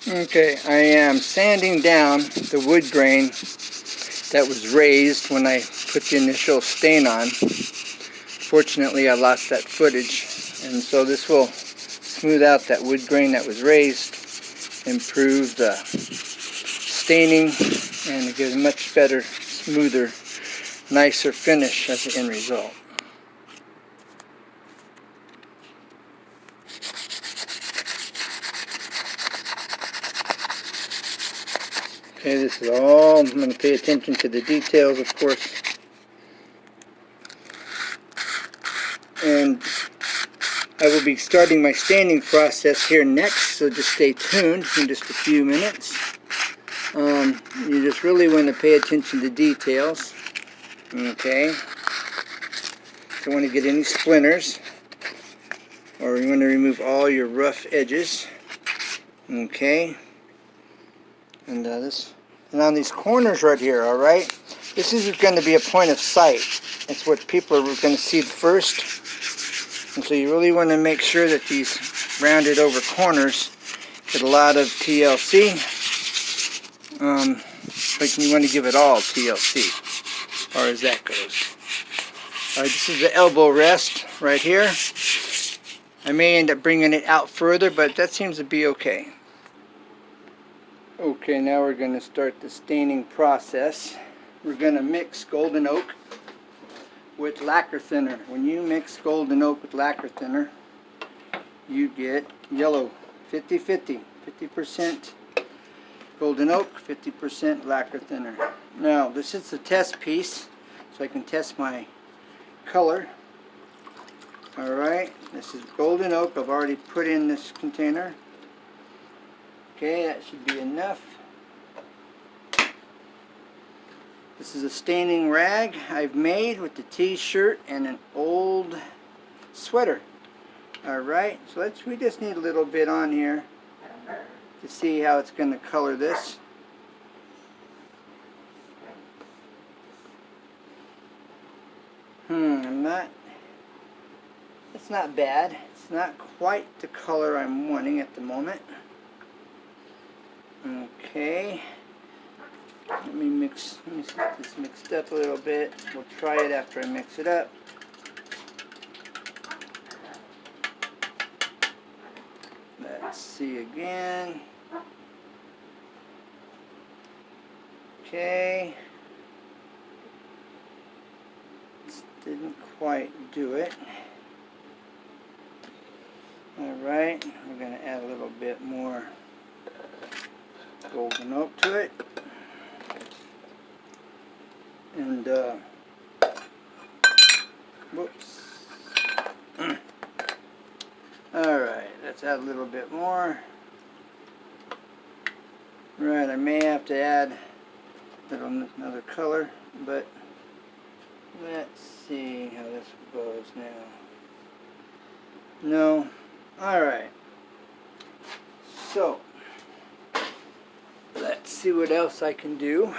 Okay, I am sanding down the wood grain that was raised when I put the initial stain on. Fortunately, I lost that footage, and so this will smooth out that wood grain that was raised, improve the staining, and give a much better, smoother, nicer finish as the end result. Okay, this is all, I'm going to pay attention to the details, of course. And I will be starting my staining process here next, so just stay tuned in just a few minutes. You just really want to pay attention to details. Okay. Don't want to get any splinters, or you want to remove all your rough edges. Okay. And and on these corners right here, all right, this is going to be a point of sight. It's what people are going to see first. And so you really want to make sure that these rounded over corners get a lot of TLC. Like you want to give it all TLC, as far as that goes. Alright, this is the elbow rest right here. I may end up bringing it out further, but that seems to be okay. Okay, now we're going to start the staining process. We're going to mix golden oak with lacquer thinner. When you mix golden oak with lacquer thinner, you get yellow 50-50. 50% golden oak, 50% lacquer thinner. Now, this is the test piece, so I can test my color. Alright, this is golden oak. I've already put in this container. Okay, that should be enough. This is a staining rag I've made with the t-shirt and an old sweater. Alright, so we just need a little bit on here to see how it's going to color this. It's not bad. It's not quite the color I'm wanting at the moment. Okay. Let me get this mixed up a little bit. We'll try it after I mix it up. Let's see again. Okay. This didn't quite do it. Alright, we're going to add a little bit more golden oak to it. And, whoops. Alright, let's add a little bit more. Right, I may have to add another color, but let's see how this goes now. No. Alright. So, let's see what else I can do.